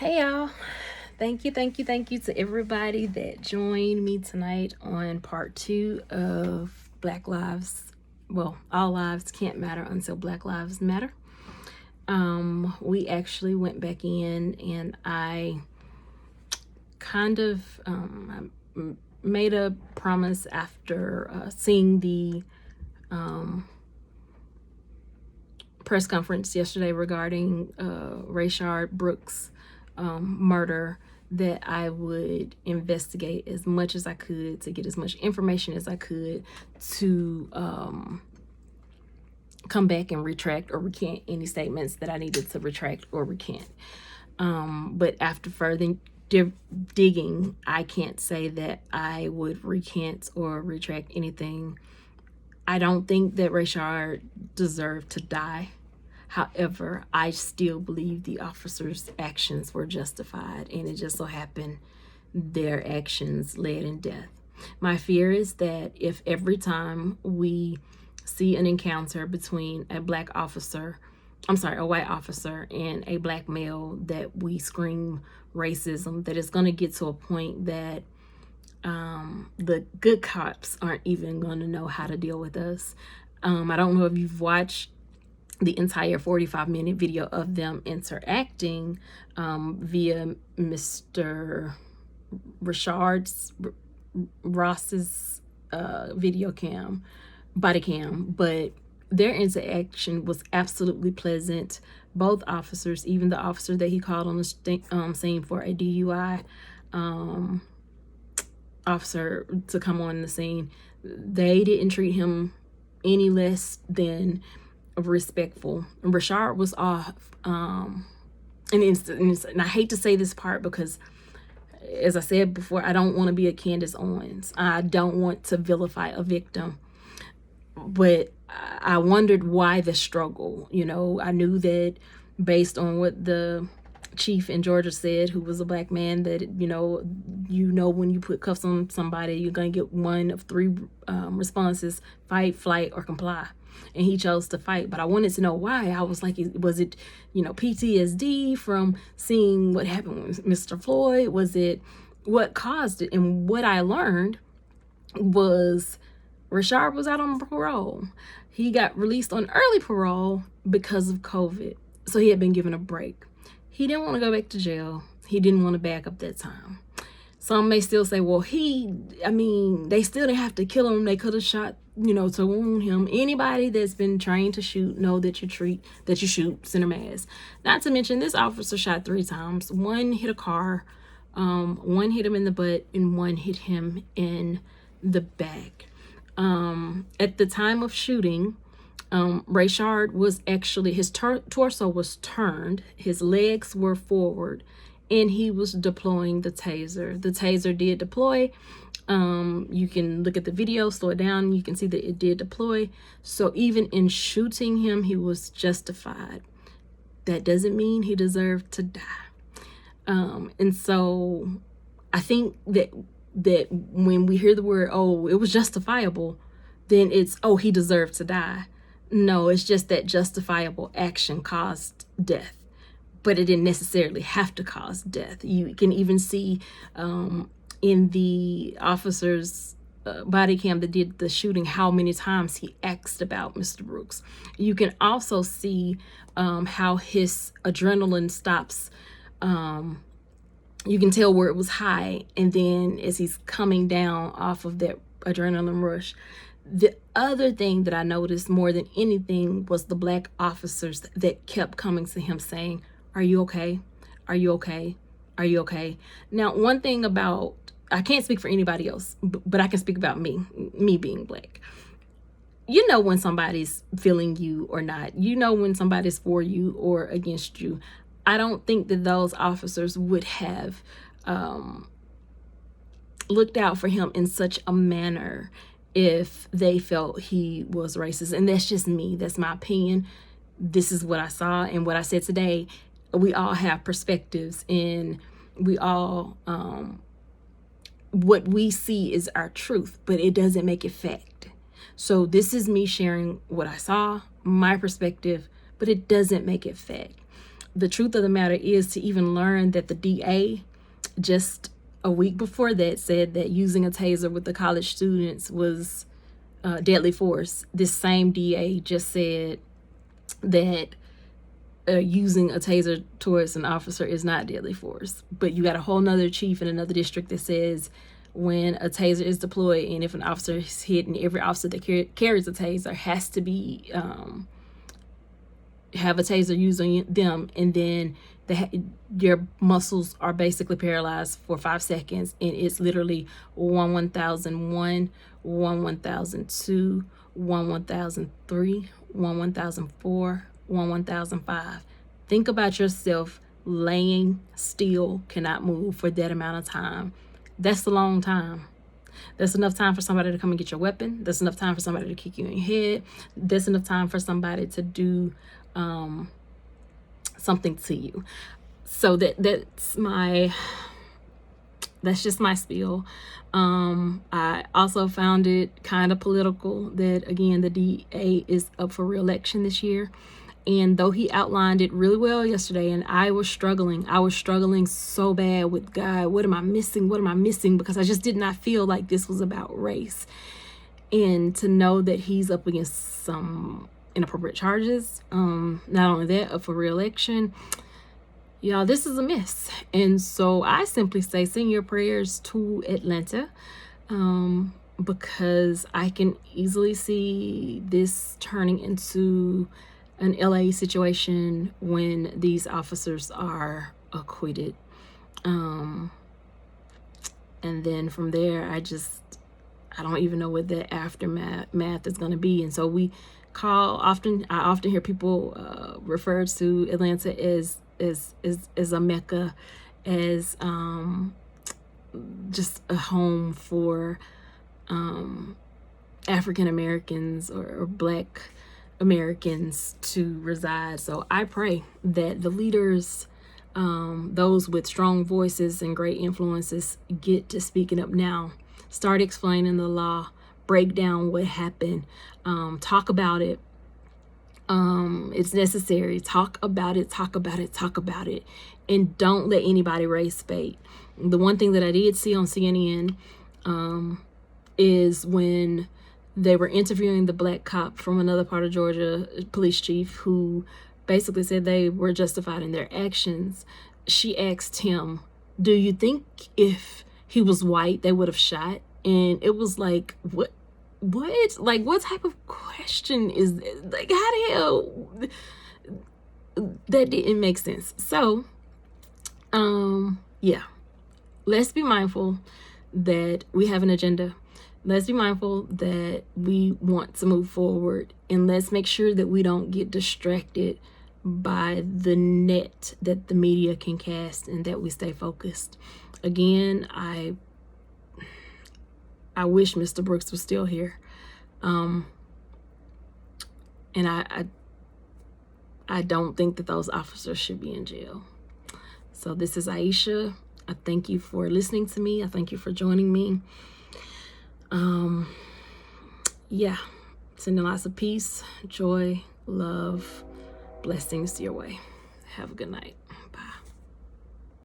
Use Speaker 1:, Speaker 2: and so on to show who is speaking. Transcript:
Speaker 1: Hey y'all. Thank you to everybody that joined me tonight on part 2 of Black Lives. Well, all lives can't matter until Black Lives Matter. We actually went back in and I kind of made a promise after seeing the press conference yesterday regarding Rayshard Brooks' murder that I would investigate as much as I could to get as much information as I could to come back and retract or recant any statements that I needed to retract or recant. But after further digging, I can't say that I would recant or retract anything. I don't think that Rayshard deserved to die. However, I still believe the officers' actions were justified, and it just so happened their actions led in death. My fear is that if every time we see an encounter between a white officer and a black male, that we scream racism, that it's going to get to a point that the good cops aren't even going to know how to deal with us. I don't know if you've watched the entire 45-minute video of them interacting via Mr. Ross's body cam, but their interaction was absolutely pleasant. Both officers, even the officer that he called on the scene for a DUI officer to come on the scene, they didn't treat him any less than respectful. And Rayshard was off. And I hate to say this part because, as I said before, I don't want to be a Candace Owens. I don't want to vilify a victim. But I wondered why the struggle. I knew that based on what the chief in Georgia said, who was a black man, that when you put cuffs on somebody, you're going to get one of three responses: fight, flight, or comply. And he chose to fight. But I wanted to know why. I was like, was it PTSD from seeing what happened with Mr. Floyd? Was it what caused it? And what I learned was Rayshard was out on parole. He got released on early parole because of COVID. So he had been given a break. He didn't want to go back to jail. He didn't want to back up that time. Some may still say, well, they still didn't have to kill him. They could have shot, to wound him. Anybody that's been trained to shoot know that you shoot center mass. Not to mention, this officer shot 3 times. One hit a car, one hit him in the butt, and one hit him in the back. At the time of shooting, Rayshard was actually, his torso was turned, his legs were forward, and he was deploying the taser. The taser did deploy. You can look at the video, slow it down, you can see that it did deploy. So even in shooting him, he was justified. That doesn't mean he deserved to die. And so I think that when we hear the word, oh, it was justifiable, then it's, oh, he deserved to die. No, it's just that justifiable action caused death, but it didn't necessarily have to cause death. You can even see in the officer's body cam that did the shooting how many times he asked about Mr. Brooks. You can also see how his adrenaline stops. You can tell where it was high, and then as he's coming down off of that adrenaline rush. The other thing that I noticed more than anything was the black officers that kept coming to him saying, "Are you okay? Are you okay? Are you okay?" Now, one thing about, I can't speak for anybody else, but I can speak about me being black. You know when somebody's feeling you or not. You know when somebody's for you or against you. I don't think that those officers would have looked out for him in such a manner if they felt he was racist. And that's just me. That's my opinion. This is what I saw and what I said today. We all have perspectives, and we all, what we see is our truth, but it doesn't make it fact. So this is me sharing what I saw, my perspective, but it doesn't make it fact. the truth of the matter is, to even learn that the DA just a week before that said that using a taser with the college students was deadly force. This same DA just said that using a taser towards an officer is not deadly force. But you got a whole nother chief in another district that says when a taser is deployed and if an officer is hit, and every officer that carries a taser has to be have a taser used on them, and then your muscles are basically paralyzed for 5 seconds, and it's literally 1-1001, 1-1002, 1-1003, 1-1004, 1-1005. Think about yourself laying still, cannot move for that amount of time. That's a long time. That's enough time for somebody to come and get your weapon. That's enough time for somebody to kick you in your head. That's enough time for somebody to do something to you. So that's just my spiel. I also found it kind of political that, again, the DA is up for re-election this year. And though he outlined it really well yesterday, and I was struggling so bad with, God, what am I missing? Because I just did not feel like this was about race. And to know that he's up against some inappropriate charges, not only that, up for re-election, y'all, this is a mess. And so I simply say, send your prayers to Atlanta, because I can easily see this turning into an LA situation when these officers are acquitted. And then from there, I don't even know what the aftermath is going to be. And so I often hear people refer to Atlanta as a mecca, as just a home for African Americans or Black Americans to reside. So I pray that the leaders, those with strong voices and great influences, get to speaking up now. Start explaining the law, break down what happened, talk about it. It's necessary. Talk about it, and don't let anybody race bait. The one thing that I did see on CNN is when they were interviewing the Black cop from another part of Georgia, police chief, who basically said they were justified in their actions. She asked him, do you think if he was white, they would have shot? And it was like, what? Like, what type of question is that? Like, how the hell? That didn't make sense. So, yeah, let's be mindful that we have an agenda. Let's be mindful that we want to move forward, and let's make sure that we don't get distracted by the net that the media can cast, and that we stay focused. Again, I wish Mr. Brooks was still here. And I don't think that those officers should be in jail. So this is Iseashia. I thank you for listening to me. I thank you for joining me. Yeah, sending lots of peace, joy, love, blessings your way. Have a good night.